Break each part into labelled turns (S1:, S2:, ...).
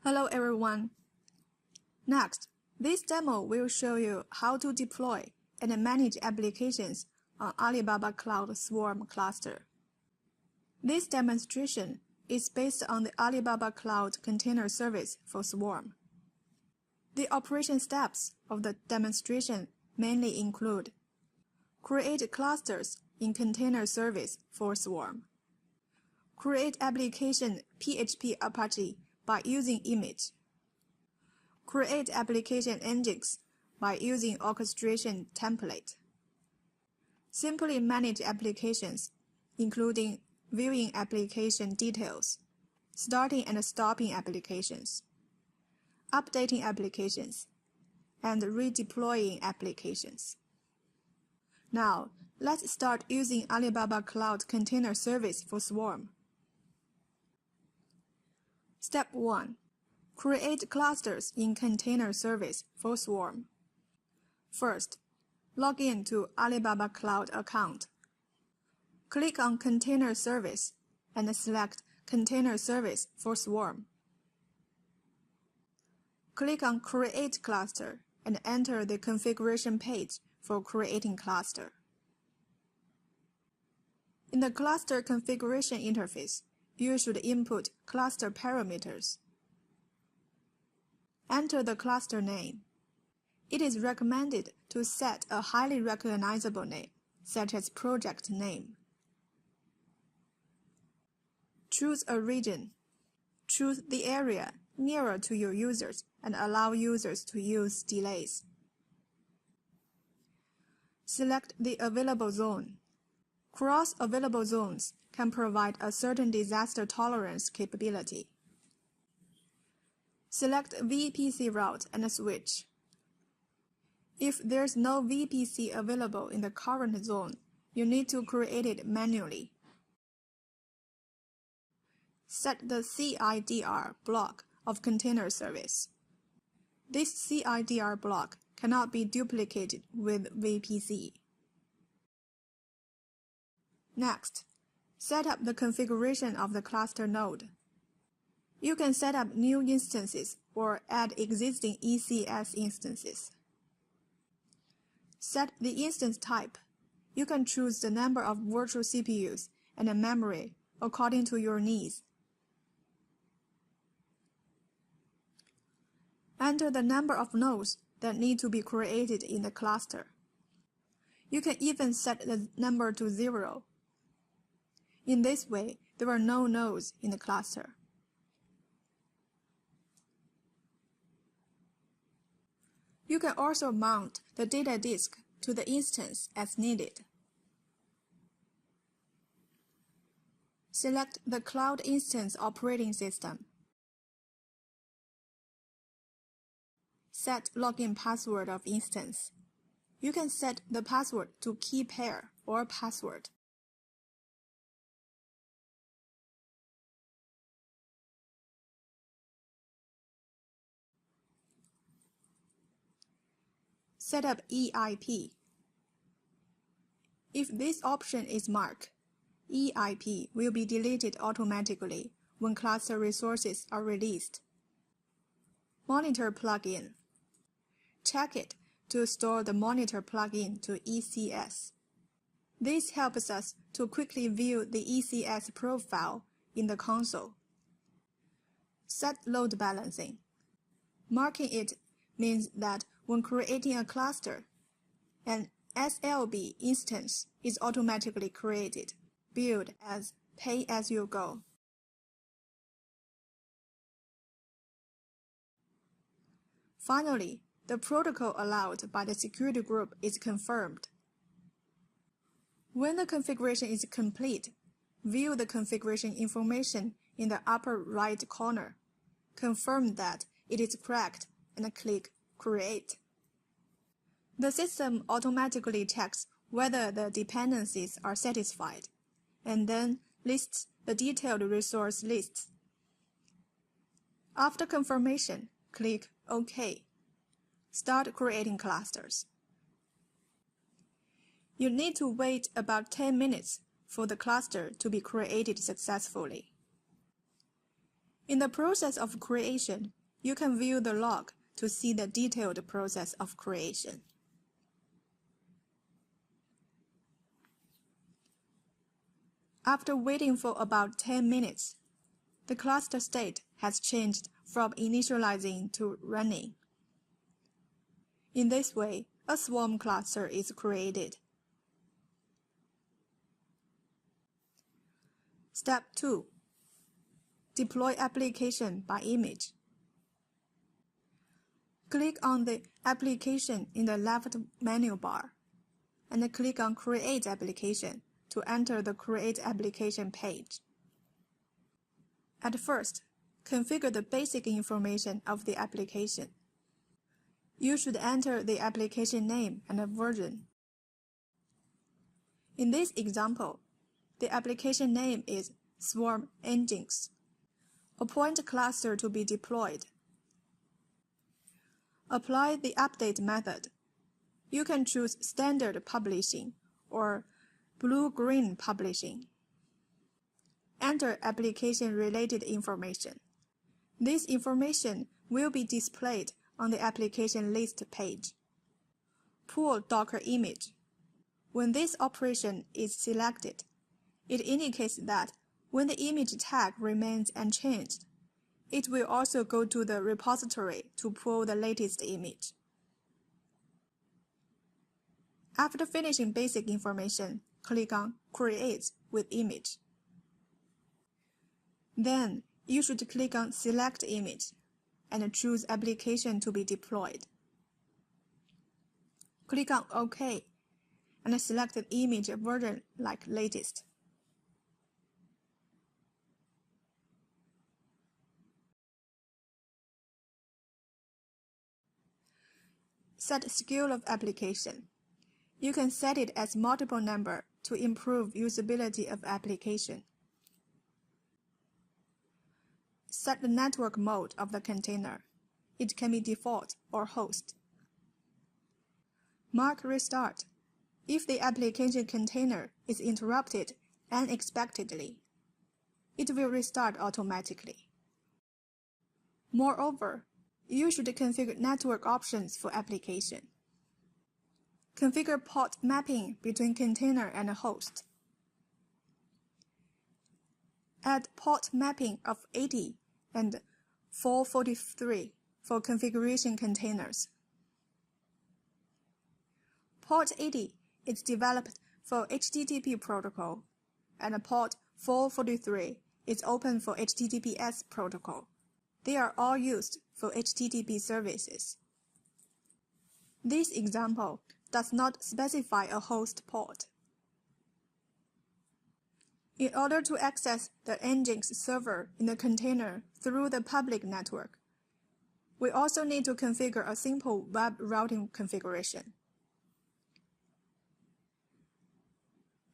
S1: Hello everyone. Next, this demo will show you how to deploy and manage applications on Alibaba Cloud Swarm cluster. This demonstration is based on the Alibaba Cloud Container Service for Swarm. The operation steps of the demonstration mainly include: create clusters in container service for Swarm, create application PHP Apache by using image, create application engines by using orchestration template, simply manage applications, including viewing application details, starting and stopping applications, updating applications, and redeploying applications. Now, let's start using Alibaba Cloud Container Service for Swarm. Step 1. Create clusters in Container Service for Swarm. First, log in to Alibaba Cloud account. Click on Container Service and select Container Service for Swarm. Click on Create Cluster and enter the configuration page for creating cluster. In the cluster configuration interface, you should input cluster parameters. Enter the cluster name. It is recommended to set a highly recognizable name, such as project name. Choose a region. Choose the area nearer to your users and allow users to use delays. Select the available zone. Cross-available zones can provide a certain disaster tolerance capability. Select VPC route and switch. If there's no VPC available in the current zone, you need to create it manually. Set the CIDR block of container service. This CIDR block cannot be duplicated with VPC. Next, set up the configuration of the cluster node. You can set up new instances or add existing ECS instances. Set the instance type. You can choose the number of virtual CPUs and the memory according to your needs. Enter the number of nodes that need to be created in the cluster. You can even set the number to 0. In this way, there are no nodes in the cluster. You can also mount the data disk to the instance as needed. Select the Cloud Instance Operating System. Set login password of instance. You can set the password to key pair or password. Set up EIP. If this option is marked, EIP will be deleted automatically when cluster resources are released. Monitor plugin. Check it to store the monitor plugin to ECS. This helps us to quickly view the ECS profile in the console. Set load balancing. Marking it means that when creating a cluster, an SLB instance is automatically created, billed as pay-as-you-go. Finally, the protocol allowed by the security group is confirmed. When the configuration is complete, view the configuration information in the upper right corner. Confirm that it is correct and click Create. The system automatically checks whether the dependencies are satisfied, and then lists the detailed resource lists. After confirmation, click OK. Start creating clusters. You need to wait about 10 minutes for the cluster to be created successfully. In the process of creation, you can view the log to see the detailed process of creation. After waiting for about 10 minutes, the cluster state has changed from initializing to running. In this way, a swarm cluster is created. Step 2. Deploy application by image. Click on the application in the left menu bar, and click on Create Application to enter the Create Application page. At first, configure the basic information of the application. You should enter the application name and version. In this example, the application name is Swarm Engines. Appoint a cluster to be deployed. Apply the update method. You can choose standard publishing or blue-green publishing. Enter application-related information. This information will be displayed on the application list page. Pull Docker image. When this operation is selected, it indicates that when the image tag remains unchanged, it will also go to the repository to pull the latest image. After finishing basic information, click on Create with Image. Then, you should click on Select Image and choose Application to be deployed. Click on OK and select the image version like latest. Set scale of application. You can set it as multiple number to improve usability of application. Set the network mode of the container. It can be default or host. Mark Restart if the application container is interrupted unexpectedly. It will restart automatically. Moreover, you should configure network options for application. Configure port mapping between container and host. Add port mapping of 80 and 443 for configuration containers. Port 80 is developed for HTTP protocol, and port 443 is open for HTTPS protocol. They are all used for HTTP services. This example does not specify a host port. In order to access the Nginx server in the container through the public network, we also need to configure a simple web routing configuration.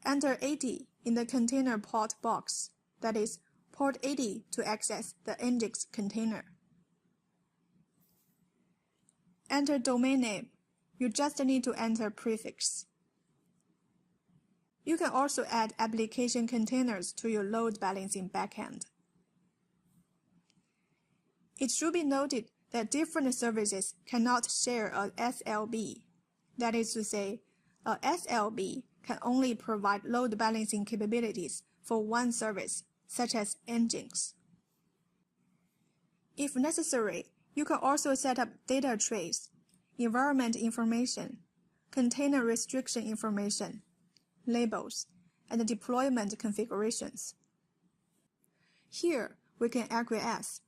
S1: Enter 80 in the container port box, that is, port 80 to access the Nginx container. Enter domain name. You just need to enter prefix. You can also add application containers to your load balancing backend. It should be noted that different services cannot share a SLB. That is to say, a SLB can only provide load balancing capabilities for one service, such as Nginx. If necessary, you can also set up data trace, environment information, container restriction information, labels, and deployment configurations. Here, we can acquiesce.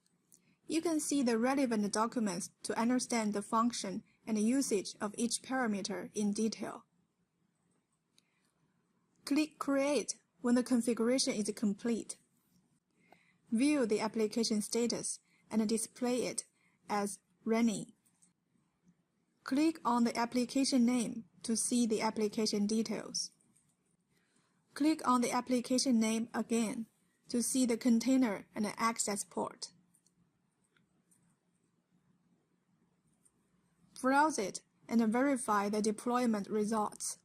S1: You can see the relevant documents to understand the function and usage of each parameter in detail. Click Create when the configuration is complete. View the application status and display it as running. Click on the application name to see the application details. Click on the application name again to see the container and the access port. Browse it and verify the deployment results.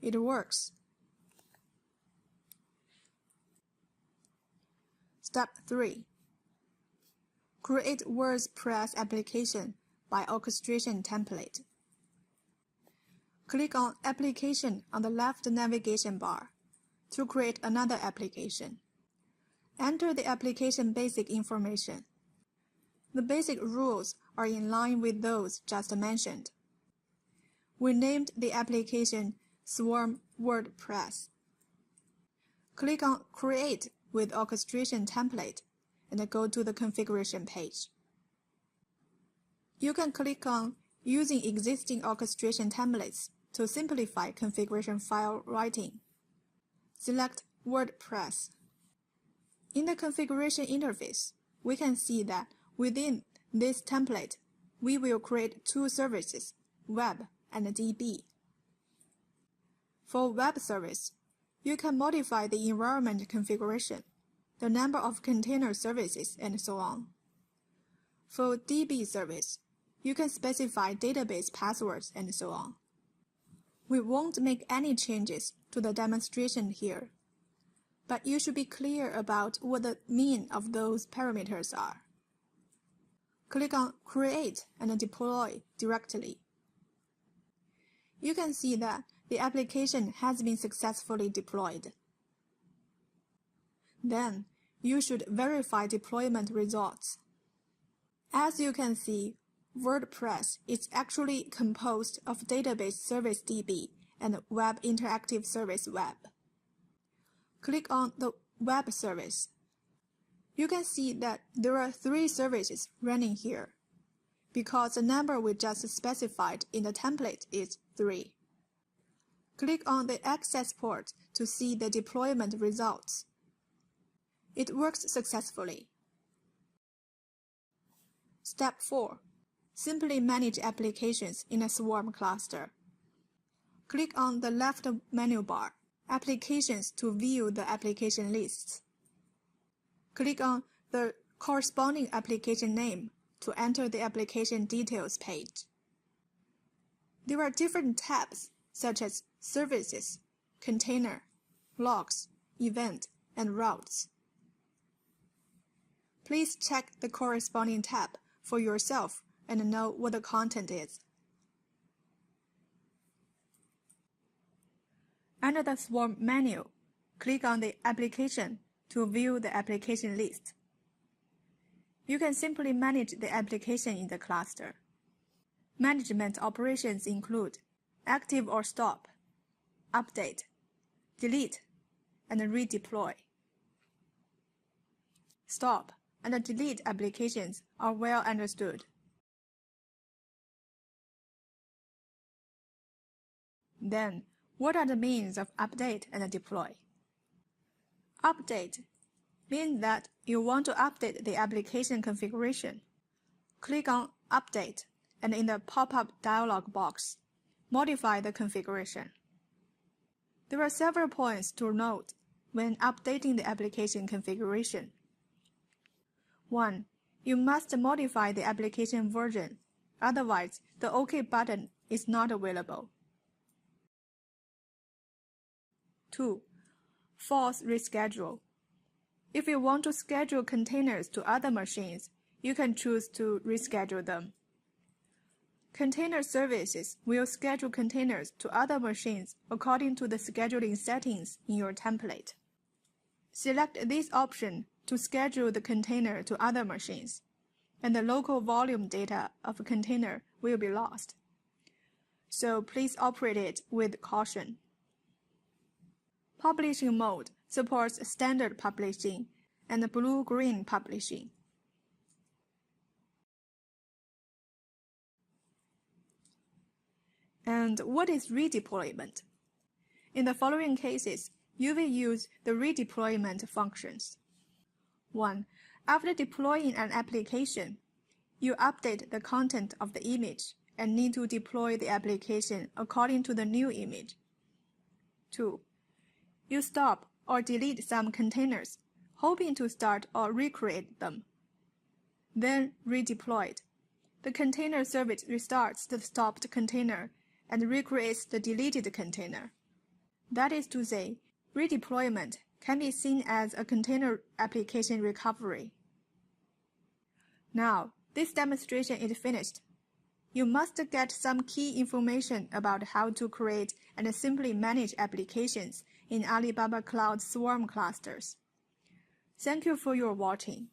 S1: It works. Step 3. Create Wordpress application by Orchestration template. Click on Application on the left navigation bar to create another application. Enter the application basic information. The basic rules are in line with those just mentioned. We named the application Swarm WordPress. Click on Create with Orchestration template and go to the configuration page. You can click on Using existing orchestration templates to simplify configuration file writing. Select WordPress. In the configuration interface, we can see that within this template, we will create two services, Web and DB. For Web service, you can modify the environment configuration, the number of container services, and so on. For DB service, you can specify database passwords and so on. We won't make any changes to the demonstration here, but you should be clear about what the meaning of those parameters are. Click on Create and Deploy directly. You can see that the application has been successfully deployed. Then, you should verify deployment results. As you can see, WordPress is actually composed of Database Service DB and Web Interactive Service Web. Click on the Web service. You can see that there are 3 services running here, because the number we just specified in the template is 3. Click on the Access port to see the deployment results. It works successfully. Step 4. Simply manage applications in a Swarm cluster. Click on the left menu bar, Applications, to view the application lists. Click on the corresponding application name to enter the application details page. There are different tabs such as Services, Container, Logs, Event, and Routes. Please check the corresponding tab for yourself and know what the content is. Under the Swarm menu, click on the Application to view the application list. You can simply manage the application in the cluster. Management operations include active or stop, update, delete, and redeploy. Stop and delete applications are well understood. Then, what are the means of update and deploy? Update means that you want to update the application configuration. Click on Update and in the pop-up dialog box, modify the configuration. There are several points to note when updating the application configuration. 1. You must modify the application version, otherwise the OK button is not available. 2. Force reschedule. If you want to schedule containers to other machines, you can choose to reschedule them. Container services will schedule containers to other machines according to the scheduling settings in your template. Select this option to schedule the container to other machines, and the local volume data of a container will be lost. So please operate it with caution. Publishing mode supports standard publishing and blue-green publishing. And what is redeployment? In the following cases, you will use the redeployment functions. 1. After deploying an application, you update the content of the image and need to deploy the application according to the new image. 2. You stop or delete some containers, hoping to start or recreate them. Then redeployed. The container service restarts the stopped container and recreates the deleted container. That is to say, redeployment can be seen as a container application recovery. Now, this demonstration is finished. You must get some key information about how to create and simply manage applications in Alibaba Cloud Swarm clusters. Thank you for your watching.